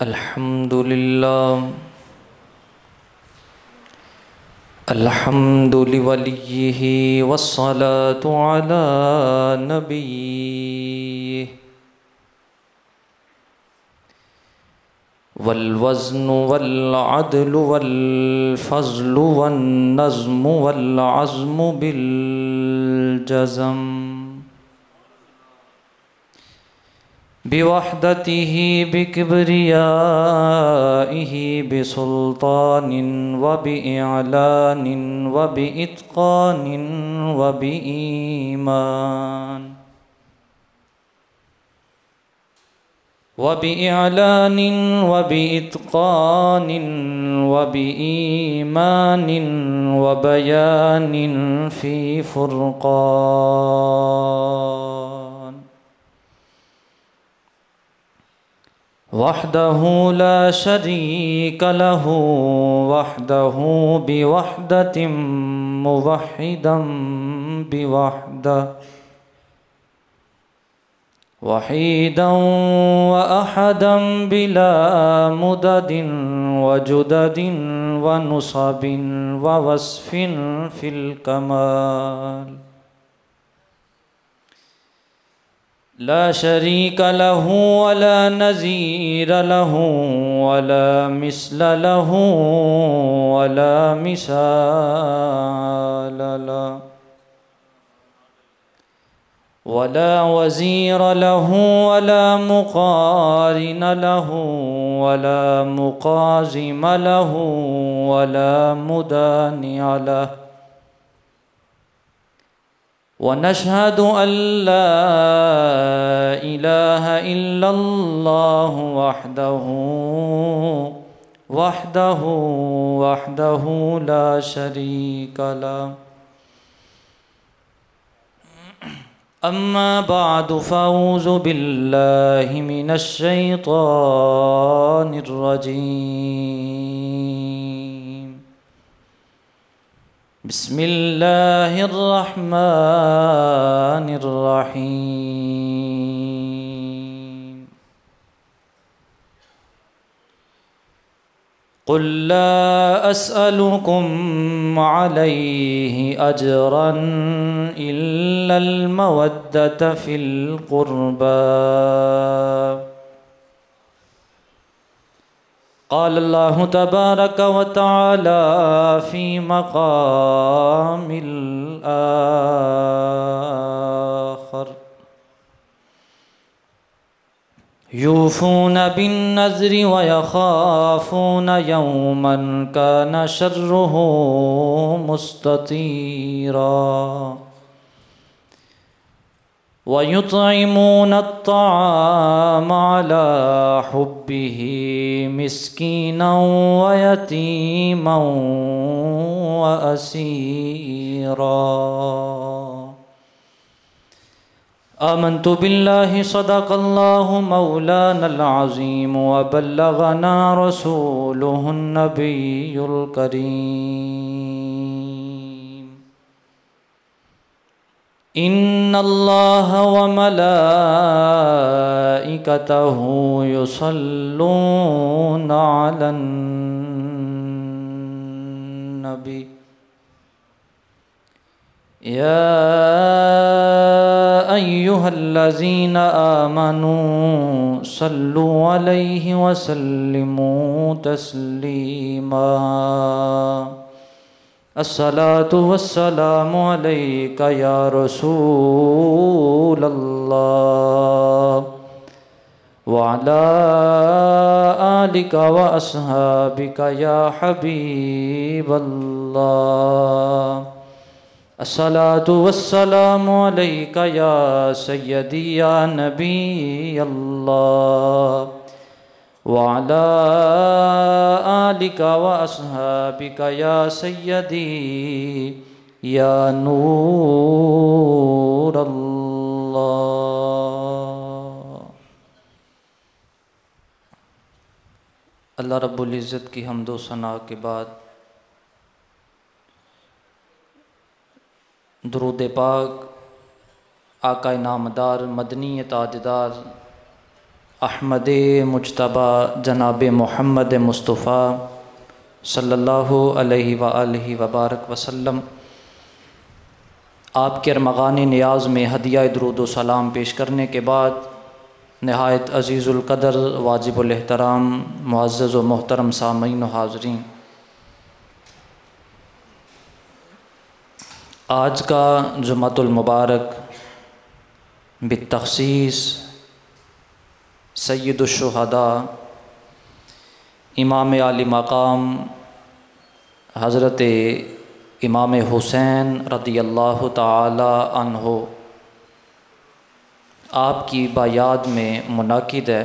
الحمد لله الحمد لوليه والصلاة على نبيه والوزن والعدل والفضل والنظم والعزم بالجزم بوحدته بكبريائه بسلطان وبإعلان وبإتقان وبإيمان وبإعلان وبإتقان وبإيمان وبيان في فرقان وحده لا شريك له وحده بوحدة موحدا بوحده وحيدا وأحدا بلا مدد وجدد ونصب ووصف في الكمال لا شريك له ولا نظير له ولا مثل له ولا مثال له ولا وزير له ولا مقارن له ولا مقازم له ولا مدانع له ونشهد أن لا إله إلا الله وحده لا شريك له أما بعد فأعوذ بالله من الشيطان الرجيم بسم الله الرحمن الرحيم قل لا أسألكم عليه أجرا إلا المودة في القربى قال الله تبارك وتعالى في مقام آخر يوفون بالنذر ويخافون يوما كان شره مستطيرا ويطعمون الطعام على حبه مسكينا ويتيما وأسيرا آمنت بالله صدق الله مولانا العظيم وبلغنا رسوله النبي الكريم إن الله وملائكته يصلون على النبي يا أيها الذين آمنوا صلوا عليه وسلموا تسليما الصلاة والسلام عليك يا رسول الله وعلى آلك وأصحابك يا حبيب الله الصلاة والسلام عليك يا سيدي يا نبي الله وعلى آلك وأصحابك يا سيدي يا نور الله اللہ رب العزت کی حمد و ثنا کے بعد درود پاک آقا نامدار مدنی تاجدار احمد مجتبی جناب محمد مصطفیٰ صلی اللہ علیہ وآلہ وبارک وسلم آپ کے ارمغان نیاز میں ہدیہ درود و سلام پیش کرنے کے بعد نہایت عزیز القدر واجب الاحترام معزز و محترم سامعین و حاضرین، آج کا جمعۃ المبارک بالتخصیص سید الشہداء امام عالی مقام حضرت امام حسین رضی اللہ تعالی عنہ آپ کی بایاد میں منعقد ہے۔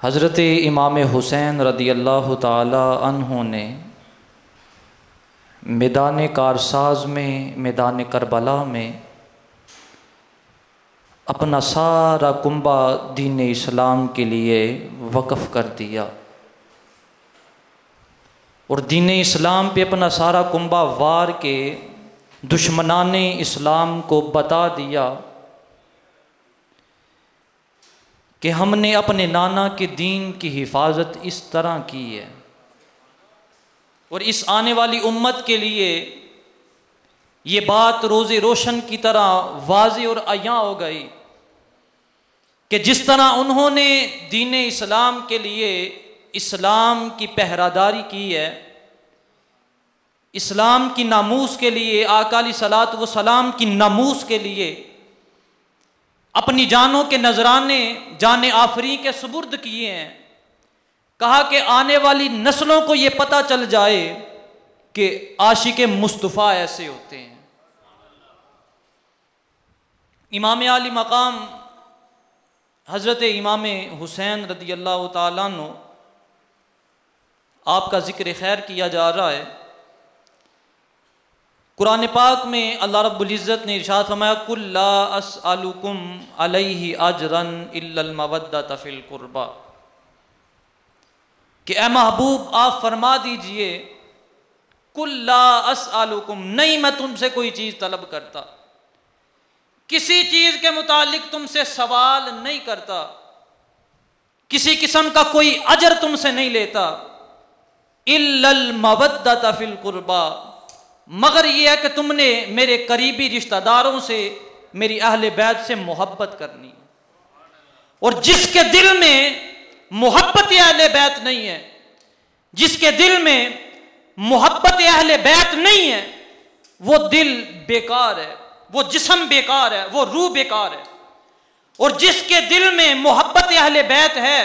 حضرت امام حسین رضی اللہ تعالی عنہ نے میدان کارساز میں، میدان کربلا میں اپنا سارا کنبہ دین اسلام کے لیے وقف کر دیا، اور دین اسلام پہ اپنا سارا کنبہ وار کے دشمنان اسلام کو بتا دیا کہ ہم نے اپنے نانا کے دین کی حفاظت اس طرح کی ہے، اور اس آنے والی امت کے لیے یہ بات روز روشن کی طرح واضح اور عیاں ہو گئی کہ جس طرح انہوں نے دین اسلام کے لیے اسلام کی پہراداری کی ہے، اسلام کی ناموس کے لیے، آقا علیہ الصلوۃ والسلام کی ناموس کے لیے اپنی جانوں کے نذرانے جان آفری کے سپرد کیے ہیں۔ کہا کہ آنے والی نسلوں کو یہ پتہ چل جائے کہ عاشق مصطفیٰ ایسے ہوتے ہیں۔ امام عالی مقام حضرت امام حسین رضی اللہ تعالیٰ عنہ آپ کا ذکر خیر کیا جا رہا ہے۔ قرآن پاک میں اللہ رب العزت نے ارشاد فرمایا قُلْ لَا أَسْأَلُكُمْ عَلَيْهِ أَجْرًا إِلَّا الْمَوَدَّةَ فِي الْقُرْبَى، کہ اے محبوب آپ فرما دیجئے قُلْ لَا أَسْأَلُكُمْ، نہیں میں تم سے کوئی چیز طلب کرتا، کسی چیز کے متعلق تم سے سوال نہیں کرتا، کسی قسم کا کوئی اجر تم سے نہیں لیتا، إِلَّا الْمَوَدَّةَ فِي الْقُرْبَى، مگر یہ ہے کہ تم نے میرے قریبی رشتہ داروں سے، میری اہل بیت سے محبت کرنی، اور جس کے دل میں محبت اہل بیت نہیں ہے، جس کے دل میں محبت اہل بیت نہیں ہے، وہ دل بیکار ہے، وہ جسم بیکار ہے، وہ روح بیکار ہے، اور جس کے دل میں محبت اہل بیت ہے،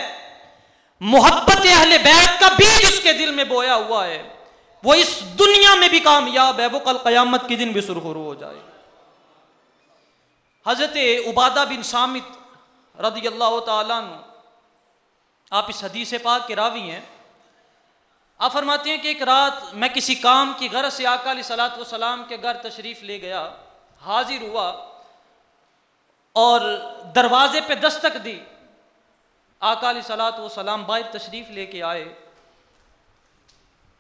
محبت اہل بیت کا بیج اس کے دل میں بویا ہوا ہے، وہ اس دنیا میں بھی کامیاب ہے، وہ کل قیامت کے دن بھی سرخرو ہو جائے۔ حضرت عبادہ بن صامت رضی اللہ تعالیٰ عنہ، آپ اس حدیث پاک کے راوی ہیں، آپ فرماتے ہیں کہ ایک رات میں کسی کام کی غرض سے آقا علیہ الصلوۃ والسلام کے گھر تشریف لے گیا، حاضر ہوا اور دروازے پہ دستک دی، آقا علیہ الصلوۃ والسلام باہر تشریف لے کے آئے۔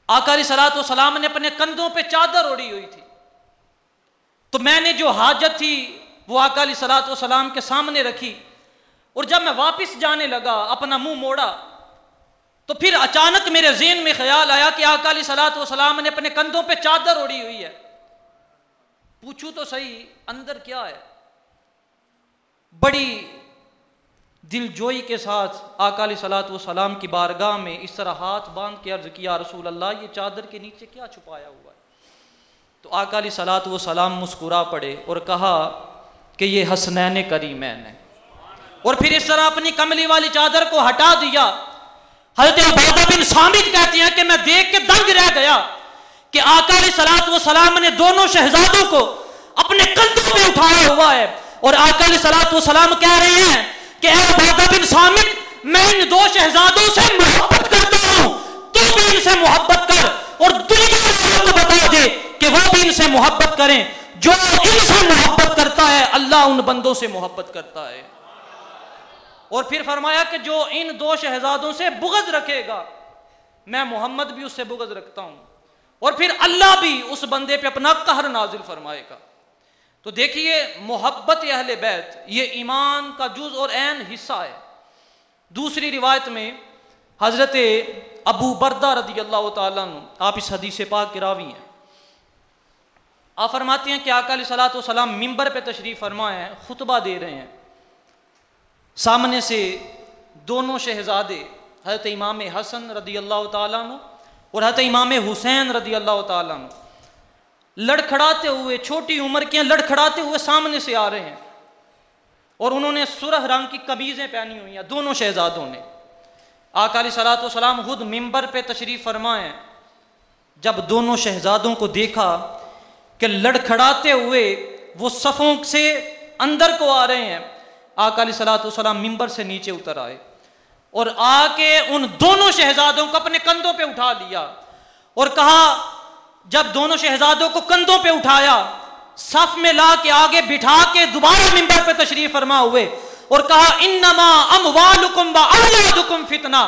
آقا علیہ الصلوۃ والسلام نے اپنے کندھوں پہ چادر اوڑھی ہوئی تھی، تو میں نے جو حاجت تھی وہ آقا علیہ الصلوۃ والسلام کے سامنے رکھی، اور جب میں واپس جانے لگا، اپنا منہ موڑا، تو پھر اچانک میرے ذہن میں خیال آیا کہ آقا علیہ الصلوۃ والسلام نے اپنے کندھوں پہ چادر اوڑھی ہوئی ہے، پوچھوں تو صحیح اندر کیا ہے۔ بڑی دل جوئی کے ساتھ آقا علیہ الصلوۃ والسلام کی بارگاہ میں اس طرح ہاتھ باندھ کے عرض کیا، رسول اللہ یہ چادر کے نیچے کیا چھپایا ہوا ہے؟ تو آقا علیہ الصلوۃ والسلام مسکرا پڑے اور کہا کہ یہ حسنین کریمین ہے، اور پھر اس طرح اپنی کملی والی چادر کو ہٹا دیا۔ حضرت عبادہ بن صامت کہتے ہیں کہ میں دیکھ کے دنگ رہ گیا کہ آقا علیہ الصلوۃ والسلام نے دونوں شہزادوں کو اپنے کندھوں پہ اٹھایا ہوا ہے، اور آقا علیہ الصلوۃ والسلام کہہ رہے ہیں کہ اے عبادہ بن صامت، میں ان دو شہزادوں سے محبت کرتا ہوں، تو بھی ان سے محبت کر، اور دنیا والوں کو بتا دے کہ وہ بھی ان سے محبت کریں، جو ان سے محبت کرتا ہے اللہ ان بندوں سے محبت کرتا ہے۔ اور پھر فرمایا کہ جو ان دو شہزادوں سے بغض رکھے گا، میں محمد بھی اس سے بغض رکھتا ہوں، اور پھر اللہ بھی اس بندے پہ اپنا قہر نازل فرمائے گا۔ تو دیکھیے محبت اہل بیت یہ ایمان کا جز اور عین حصہ ہے۔ دوسری روایت میں حضرت ابو بردہ رضی اللہ تعالیٰ عنہ، آپ اس حدیث پاک کے راوی ہیں، آپ فرماتے ہیں کہ آقا علیہ الصلوۃ والسلام ممبر پہ تشریف فرما ہیں، خطبہ دے رہے ہیں، سامنے سے دونوں شہزادے حضرت امام حسن رضی اللہ تعالیٰ عنہ اور حضرت امام حسین رضی اللہ تعالیٰ عنہ لڑکھڑاتے ہوئے، چھوٹی عمر کے لڑکھڑاتے ہوئے سامنے سے آ رہے ہیں، اور انہوں نے سرخ رنگ کی قمیضیں پہنی ہوئی ہیں دونوں شہزادوں نے۔ آقا علیہ الصلوۃ والسلام خود ممبر پہ تشریف فرمائے، جب دونوں شہزادوں کو دیکھا کہ لڑکھڑاتے ہوئے وہ صفوں سے اندر کو آ رہے ہیں، آقا علیہ الصلوۃ والسلام ممبر سے نیچے اتر آئے اور آ کے ان دونوں شہزادوں کو اپنے کندھوں پہ اٹھا لیا اور کہا، جب دونوں شہزادوں کو کندھوں پہ اٹھایا، صف میں لا کے آگے بٹھا کے دوبارہ ممبر پہ تشریف فرما ہوئے اور کہا، انما اموالکم و اولادکم فتنہ،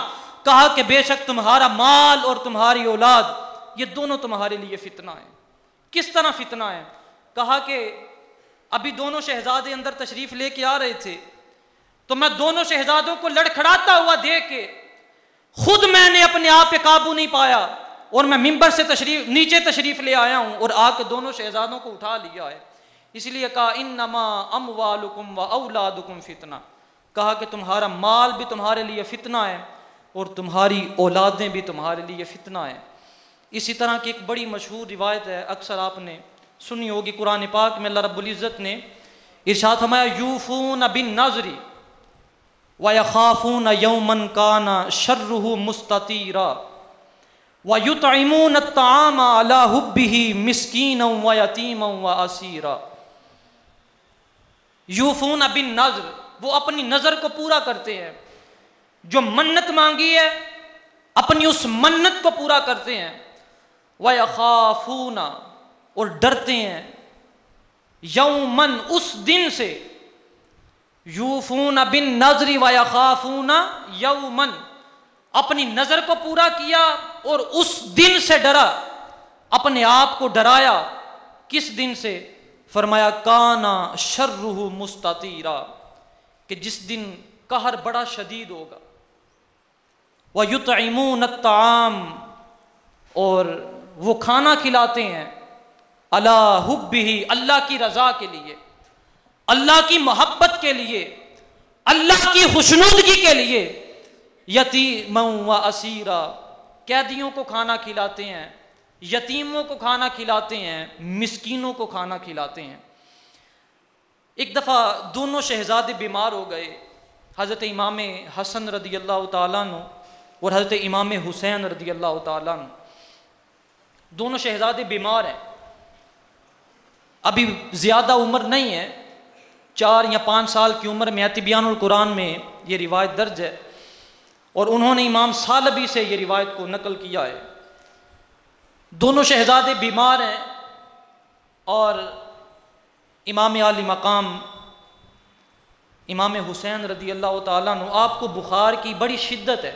کہا کہ بے شک تمہارا مال اور تمہاری اولاد یہ دونوں تمہارے لیے فتنہ ہے۔ کس طرح فتنہ ہے؟ کہا کہ ابھی دونوں شہزادے اندر تشریف لے کے آ رہے تھے تو میں دونوں شہزادوں کو لڑکھڑاتا ہوا دیکھ کے خود میں نے اپنے آپ پہ قابو نہیں پایا اور میں ممبر سے نیچے تشریف لے آیا ہوں اور آ کے دونوں شہزادوں کو اٹھا لیا ہے۔ اس لیے کہا، انما اموالکم و اولادکم فتنہ، کہا کہ تمہارا مال بھی تمہارے لیے فتنہ ہے اور تمہاری اولادیں بھی تمہارے لیے فتنہ ہے۔ اسی طرح کی ایک بڑی مشہور روایت ہے، اکثر آپ نے سنی ہوگی، قرآن پاک میں اللہ رب العزت نے ارشاد فرمایا، یوفون بالنذر ویخافون یوما کان شرہ مستطیرا وَيُطْعِمُونَ الطَّعَامَ عَلَىٰ حُبِّهِ مِسْكِينًا وَيَتِيمًا وَأَسِيرًا۔ یوفون بالنذر، وہ اپنی نظر کو پورا کرتے ہیں، جو منت مانگی ہے اپنی اس منت کو پورا کرتے ہیں، وَيَخَافُونَ، اور ڈرتے ہیں، یومن، اس دن سے، یوفون بالنذر وَيَخَافُونَ یومن، اپنی نظر کو پورا کیا اور اس دن سے ڈرا، اپنے آپ کو ڈرایا۔ کس دن سے؟ فرمایا، کانا شرہ مستطیرا، کہ جس دن قہر بڑا شدید ہوگا۔ وَيُطْعِمُونَ الطَّعَامَ، اور وہ کھانا کھلاتے ہیں، عَلَىٰ حُبِّهِ، اللہ کی رضا کے لیے، اللہ کی محبت کے لیے، اللہ کی خوشنودگی کے لیے، یتیما و اسیرا، قیدیوں کو کھانا کھلاتے ہیں، یتیموں کو کھانا کھلاتے ہیں، مسکینوں کو کھانا کھلاتے ہیں۔ ایک دفعہ دونوں شہزادے بیمار ہو گئے، حضرت امام حسن رضی اللہ تعالیٰ عنہ اور حضرت امام حسین رضی اللہ تعالیٰ عنہ، دونوں شہزادے بیمار ہیں، ابھی زیادہ عمر نہیں ہے، 4 یا 5 سال کی عمر میں، تبیان القرآن میں یہ روایت درج ہے، اور انہوں نے امام ثعلبی سے یہ روایت کو نقل کیا ہے۔ دونوں شہزادے بیمار ہیں اور امام عالی مقام امام حسین رضی اللہ تعالیٰ عنہ، آپ کو بخار کی بڑی شدت ہے۔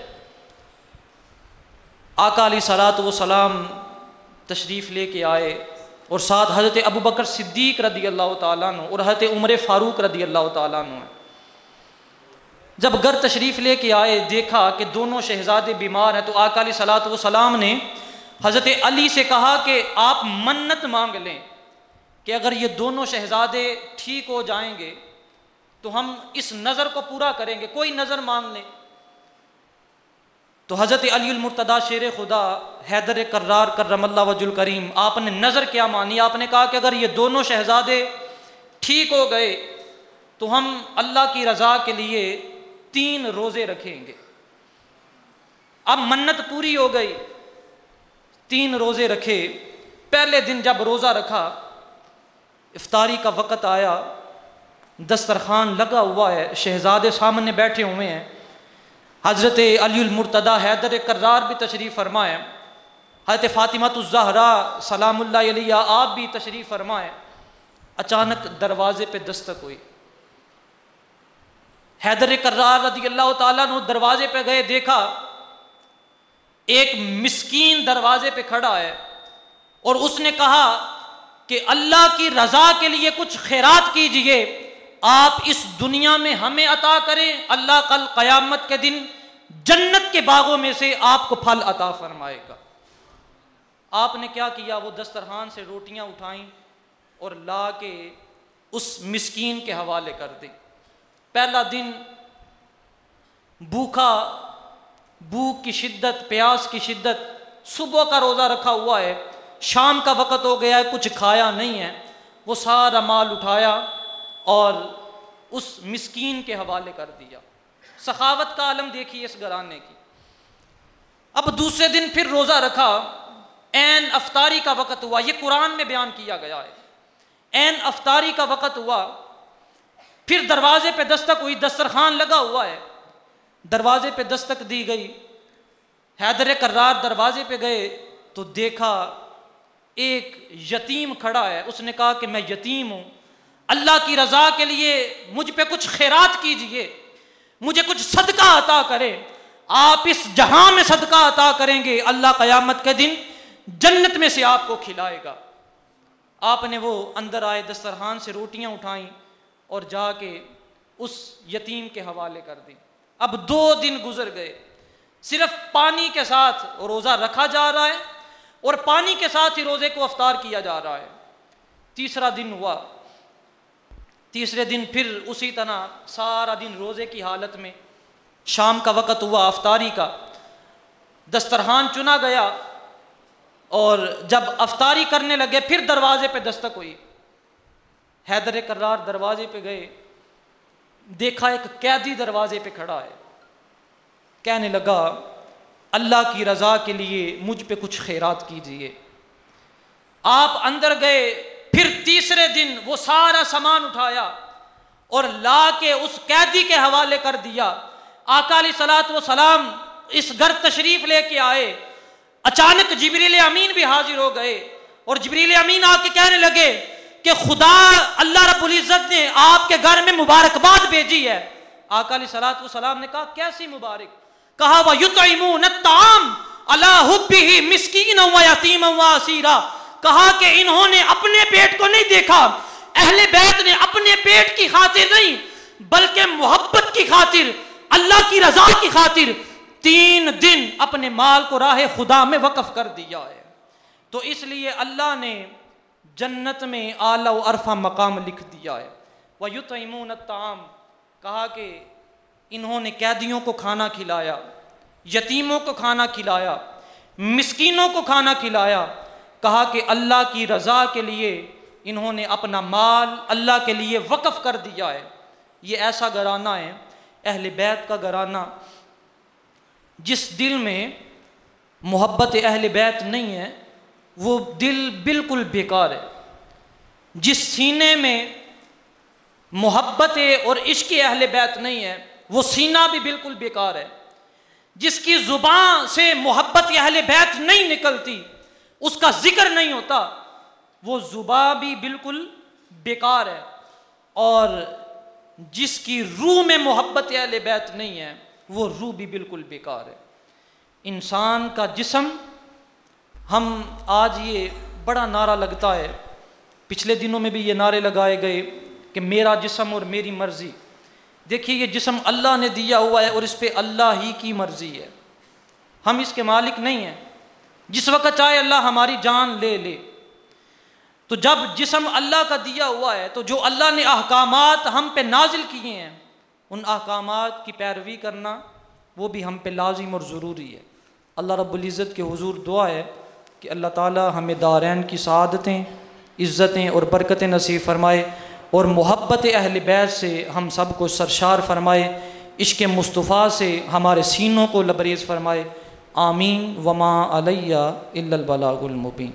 آقا علیہ الصلوۃ والسلام تشریف لے کے آئے اور ساتھ حضرت ابو بکر صدیق رضی اللہ تعالیٰ عنہ اور حضرت عمر فاروق رضی اللہ تعالیٰ عنہ ہیں۔ جب گھر تشریف لے کے آئے، دیکھا کہ دونوں شہزادے بیمار ہیں، تو آقا علیہ الصلوۃ والسلام نے حضرت علی سے کہا کہ آپ منت مانگ لیں کہ اگر یہ دونوں شہزادے ٹھیک ہو جائیں گے تو ہم اس نظر کو پورا کریں گے، کوئی نظر مانگ لیں۔ تو حضرت علی المرتضیٰ شیر خدا حیدر کرار کرم اللہ وجہ الکریم، آپ نے نظر کیا مانی؟ آپ نے کہا کہ اگر یہ دونوں شہزادے ٹھیک ہو گئے تو ہم اللہ کی رضا کے لیے 3 روزے رکھیں گے۔ اب منت پوری ہو گئی، 3 روزے رکھے۔ پہلے دن جب روزہ رکھا، افطاری کا وقت آیا، دسترخوان لگا ہوا ہے، شہزادے سامنے بیٹھے ہوئے ہیں، حضرت علی المرتضیٰ حیدر کرار بھی تشریف فرمائے، حضرت فاطمہ الزہرا سلام اللہ علیہا آپ بھی تشریف فرمائے۔ اچانک دروازے پہ دستک ہوئی، حیدر کرار رضی اللہ تعالیٰ عنہ دروازے پہ گئے، دیکھا ایک مسکین دروازے پہ کھڑا ہے اور اس نے کہا کہ اللہ کی رضا کے لیے کچھ خیرات کیجئے، آپ اس دنیا میں ہمیں عطا کریں، اللہ کل قیامت کے دن جنت کے باغوں میں سے آپ کو پھل عطا فرمائے گا۔ آپ نے کیا کیا؟ وہ دسترخوان سے روٹیاں اٹھائیں اور لا کے اس مسکین کے حوالے کر دی۔ پہلا دن بھوکا، بھوک کی شدت، پیاس کی شدت، صبح کا روزہ رکھا ہوا ہے، شام کا وقت ہو گیا ہے، کچھ کھایا نہیں ہے، وہ سارا مال اٹھایا اور اس مسکین کے حوالے کر دیا۔ سخاوت کا عالم دیکھیے اس گھرانے کی۔ اب دوسرے دن پھر روزہ رکھا، عین افطاری کا وقت ہوا، یہ قرآن میں بیان کیا گیا ہے، عین افطاری کا وقت ہوا، پھر دروازے پہ دستک ہوئی، دسترخوان لگا ہوا ہے، دروازے پہ دستک دی گئی، حیدر کرار دروازے پہ گئے تو دیکھا ایک یتیم کھڑا ہے۔ اس نے کہا کہ میں یتیم ہوں، اللہ کی رضا کے لیے مجھ پہ کچھ خیرات کیجئے، مجھے کچھ صدقہ عطا کرے، آپ اس جہاں میں صدقہ عطا کریں گے، اللہ قیامت کے دن جنت میں سے آپ کو کھلائے گا۔ آپ نے وہ اندر آئے، دسترخوان سے روٹیاں اٹھائیں اور جا کے اس یتیم کے حوالے کر دیں۔ اب 2 دن گزر گئے، صرف پانی کے ساتھ روزہ رکھا جا رہا ہے اور پانی کے ساتھ ہی روزے کو افطار کیا جا رہا ہے۔ تیسرا دن ہوا، تیسرے دن پھر اسی طرح سارا دن روزے کی حالت میں، شام کا وقت ہوا افطاری کا، دسترخوان چنا گیا اور جب افطاری کرنے لگے پھر دروازے پہ دستک ہوئی، حیدر کرار دروازے پہ گئے، دیکھا ایک قیدی دروازے پہ کھڑا ہے، کہنے لگا اللہ کی رضا کے لیے مجھ پہ کچھ خیرات کیجئے۔ آپ اندر گئے، پھر تیسرے دن وہ سارا سامان اٹھایا اور لا کے اس قیدی کے حوالے کر دیا۔ آقا علیہ الصلوۃ والسلام اس گھر تشریف لے کے آئے، اچانک جبریل امین بھی حاضر ہو گئے اور جبریل امین آ کے کہنے لگے کہ خدا اللہ رب العزت نے آپ کے گھر میں مبارکباد بھیجی ہے۔ آقا علیہ الصلوۃ والسلام نے کہا کیسی مبارک؟ کہا وَيُطْعِمُونَ الطَّعَامَ عَلَىٰ حُبِّهِ مِسْكِينًا وَيَتِيمًا وَأَسِيرًا، کہا کہ انہوں نے اپنے پیٹ کو نہیں دیکھا، اہل بیت نے اپنے پیٹ کی خاطر نہیں بلکہ محبت کی خاطر، اللہ کی رضا کی خاطر 3 دن اپنے مال کو راہ خدا میں وقف کر دیا ہے۔ تو اس لیے اللہ نے جنت میں اعلیٰ و عرفہ مقام لکھ دیا ہے۔ وَيُطْعِمُونَ الطَّعَامَ، کہا کہ انہوں نے قیدیوں کو کھانا کھلایا، یتیموں کو کھانا کھلایا، مسکینوں کو کھانا کھلایا، کہا کہ اللہ کی رضا کے لیے انہوں نے اپنا مال اللہ کے لیے وقف کر دیا ہے۔ یہ ایسا گھرانہ ہے، اہل بیت کا گھرانہ، جس دل میں محبت اہل بیت نہیں ہے وہ دل بالکل بیکار ہے۔ جس سینے میں محبت اور عشق اہل بیت نہیں ہے وہ سینہ بھی بالکل بیکار ہے۔ جس کی زبان سے محبت اہل بیت نہیں نکلتی، اس کا ذکر نہیں ہوتا، وہ زبان بھی بالکل بیکار ہے، اور جس کی روح میں محبت اہل بیت نہیں ہے وہ روح بھی بالکل بیکار ہے۔ انسان کا جسم، ہم آج یہ بڑا نعرہ لگتا ہے، پچھلے دنوں میں بھی یہ نعرے لگائے گئے کہ میرا جسم اور میری مرضی۔ دیکھیے یہ جسم اللہ نے دیا ہوا ہے اور اس پہ اللہ ہی کی مرضی ہے، ہم اس کے مالک نہیں ہیں۔ جس وقت چاہے اللہ ہماری جان لے لے۔ تو جب جسم اللہ کا دیا ہوا ہے تو جو اللہ نے احکامات ہم پہ نازل کیے ہیں ان احکامات کی پیروی کرنا وہ بھی ہم پہ لازم اور ضروری ہے۔ اللہ رب العزت کے حضور دعا ہے کہ اللہ تعالی ہمیں دارین کی سعادتیں، عزتیں اور برکتیں نصیب فرمائے اور محبت اہل بیت سے ہم سب کو سرشار فرمائے، عشق مصطفیٰ سے ہمارے سینوں کو لبریز فرمائے۔ آمین۔ وما علیہ الا البلاغ المبین۔